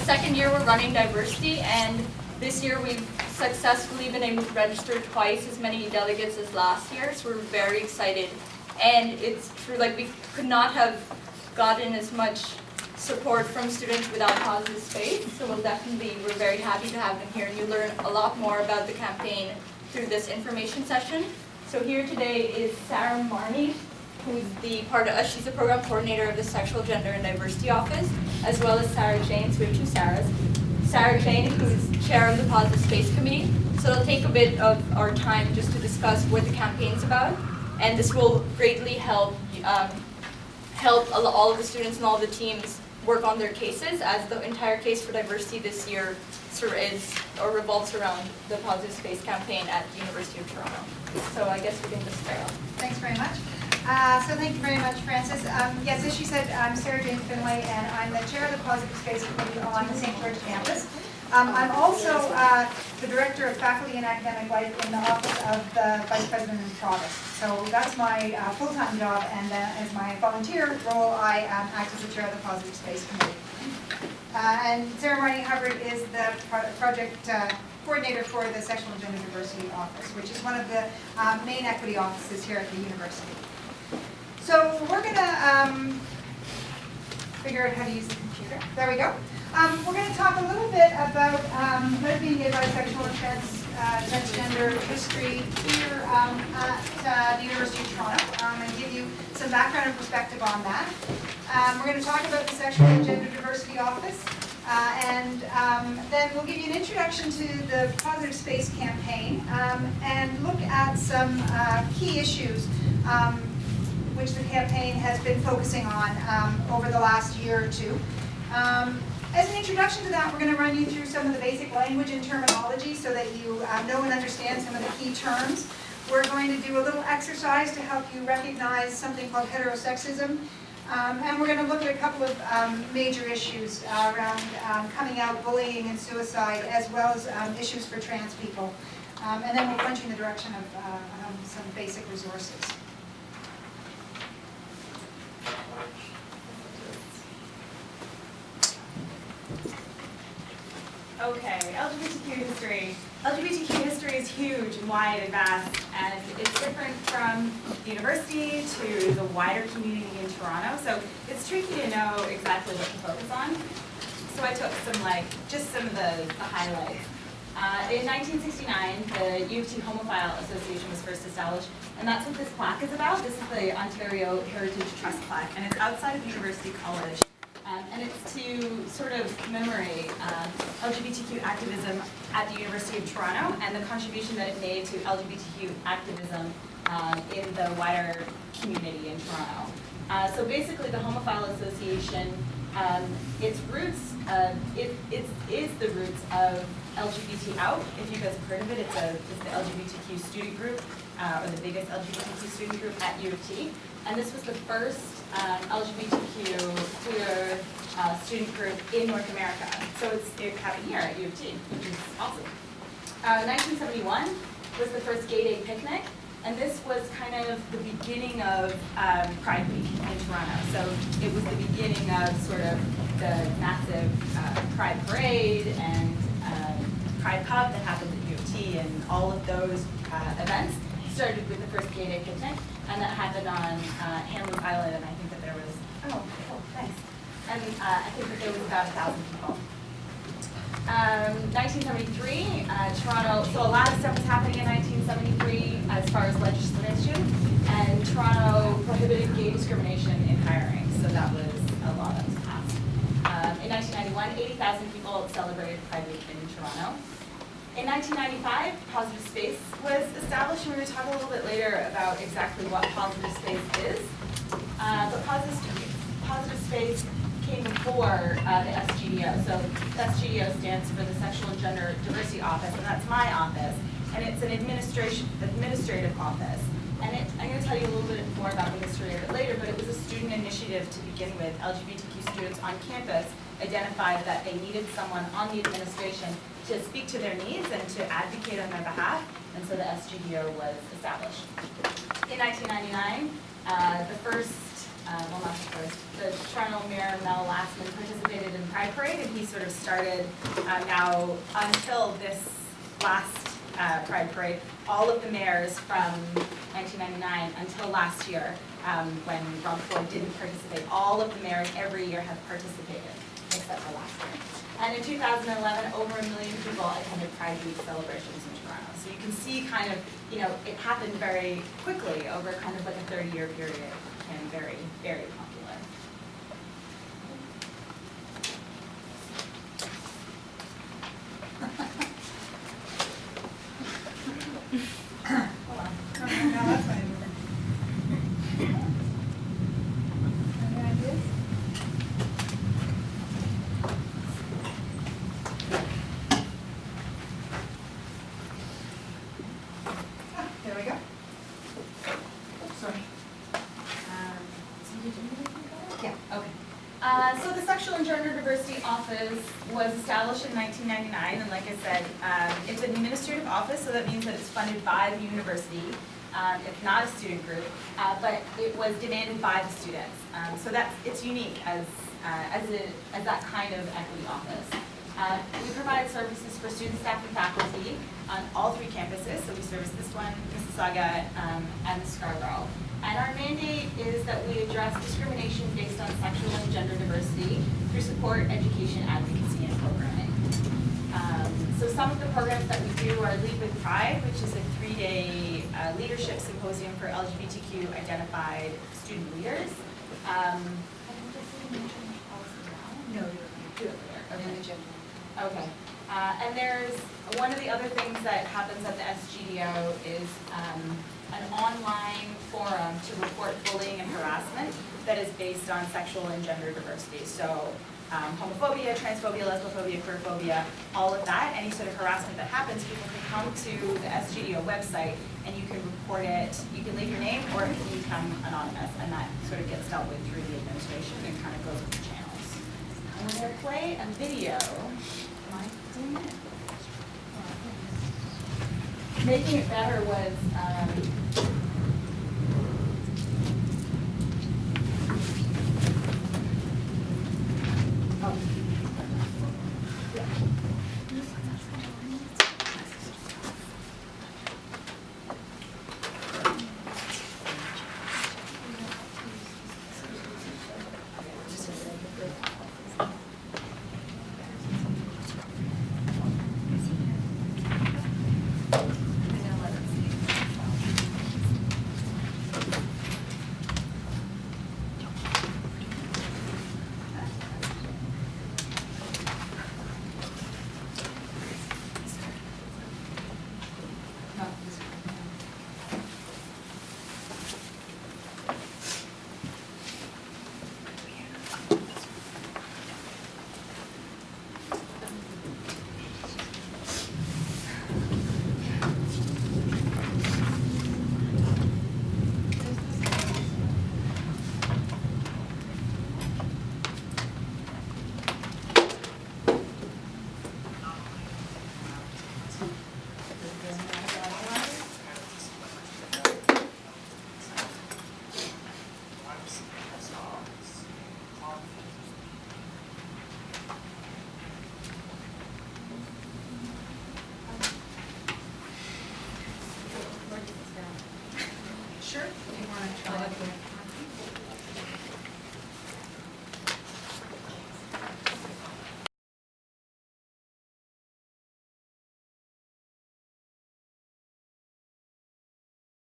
second year we're running DiverCity, and this year we've successfully been able to register twice as many delegates as last year, so we're very excited. And it's true, like, we could not have gotten as much support from students without Positive Space, so we're very happy to have them here, and you learn a lot more about the campaign through this information session. So here today is Sarah Marnie, who's she's the program coordinator of the Sexual, Gender, and Diversity Office, as well as Sarah Jane, so we have two Sarahs. Sarah Jane, who's chair of the Positive Space Committee. So it'll take a bit of our time just to discuss what the campaign's about, and this will greatly help all of the students and all the teams work on their cases, as the entire case for diversity this year revolves around the Positive Space campaign at the University of Toronto. So I guess we can just start off. Thanks very much. So thank you very much, Frances. Yes, as she said, I'm Sarah Jane Finlay, and I'm the chair of the Positive Space Committee on the St. George campus. I'm also the director of faculty and academic life in the office of the vice president in Provost. So that's my full-time job, and as my volunteer role, I act as the chair of the Positive Space Committee. And Sarah Marnie Hubbard is the project coordinator for the Sexual and Gender Diversity Office, which is one of the main equity offices here at the university. So we're going to figure out how to use the computer. There we go. We're going to talk a little bit about lesbian, gay, bisexual, and transgender history here at the University of Toronto, and give you some background and perspective on that. We're going to talk about the Sexual and Gender Diversity Office, and then we'll give you an introduction to the Positive Space campaign, and look at some key issues which the campaign has been focusing on over the last year or two. As an introduction to that, we're going to run you through some of the basic language and terminology so that you know and understand some of the key terms. We're going to do a little exercise to help you recognize something called heterosexism. And we're going to look at a couple of major issues around coming out, bullying, and suicide, as well as issues for trans people. And then we'll point you in the direction of some basic resources. Okay, LGBTQ history. LGBTQ history is huge and wide and vast, and it's different from the university to the wider community in Toronto, so it's tricky to know exactly what to focus on. So I took some of the highlights. In 1969, the U of T Homophile Association was first established, and that's what this plaque is about. This is the Ontario Heritage Trust plaque, and it's outside of University College. And it's to sort of commemorate LGBTQ activism at the University of Toronto and the contribution that it made to LGBTQ activism in the wider community in Toronto. So basically the Homophile Association, its roots, it is the roots of LGBT Out. If you guys have heard of it, it's the LGBTQ student group, or the biggest LGBTQ student group at U of T. And this was the first LGBTQ queer student group in North America. So it happened here at U of T, which is awesome. 1971 was the first Gay Day picnic, and this was kind of the beginning of Pride Week in Toronto. So it was the beginning of sort of the massive Pride Parade and Pride Pub that happened at U of T, and all of those events started with the first Gay Day picnic, and that happened on Hamlet Island, and I think that there was, thanks. And I think that there was about 1,000 people. 1973, Toronto, so a lot of stuff was happening in 1973 as far as legislation, and Toronto prohibited gay discrimination in hiring, so that was a law that was passed. In 1991, 80,000 people celebrated Pride Week in Toronto. In 1995, Positive Space was established, and we're going to talk a little bit later about exactly what Positive Space is. But Positive Space came before the SGDO. So the SGDO stands for the Sexual and Gender Diversity Office, and that's my office. And it's an administrative office. And I'm going to tell you a little bit more about the history of it later, but it was a student initiative to begin with. LGBTQ students on campus identified that they needed someone on the administration to speak to their needs and to advocate on their behalf, and so the SGDO was established. In 1999, the first well, not the first, the Toronto Mayor Mel Lastman participated in Pride Parade, and he sort of started now until this last Pride Parade, all of the mayors from 1999 until last year, when Rob Ford didn't participate, all of the mayors every year have participated, except for last year. And in 2011, over 1 million people attended Pride Week celebrations in Toronto. So you can see kind of, you know, it happened very quickly over kind of like a 30-year period, and very, very popular. Hold on. No, that's fine. Any ideas? Ah, there we go. Oops, sorry. So did you need anything about it? Yeah. Okay. So the Sexual and Gender Diversity Office was established in 1999, and like I said, it's an administrative office, so that means that it's funded by the university. It's not a student group, but it was demanded by the students. So it's unique as that kind of equity office. We provide services for student, staff, and faculty on all 3 campuses. So we service this one, Mississauga, and Scarborough. And our mandate is that we address discrimination based on sexual and gender diversity through support, education, advocacy, and programming. So some of the programs that we do are Lead with Pride, which is a 3-day leadership symposium for LGBTQ identified student leaders. No, Do it later. Okay. And there's, one of the other things that happens at the SGDO is an online forum to report bullying and harassment that is based on sexual and gender diversity. So homophobia, transphobia, lesbophobia, queerphobia, all of that, any sort of harassment that happens, people can come to the SGDO website and you can report it. You can leave your name or it can become anonymous, and that sort of gets dealt with through the administration and kind of goes with the channels. I'm going to play a video. Am I doing it? Making it better was Sure. Do you want to try it?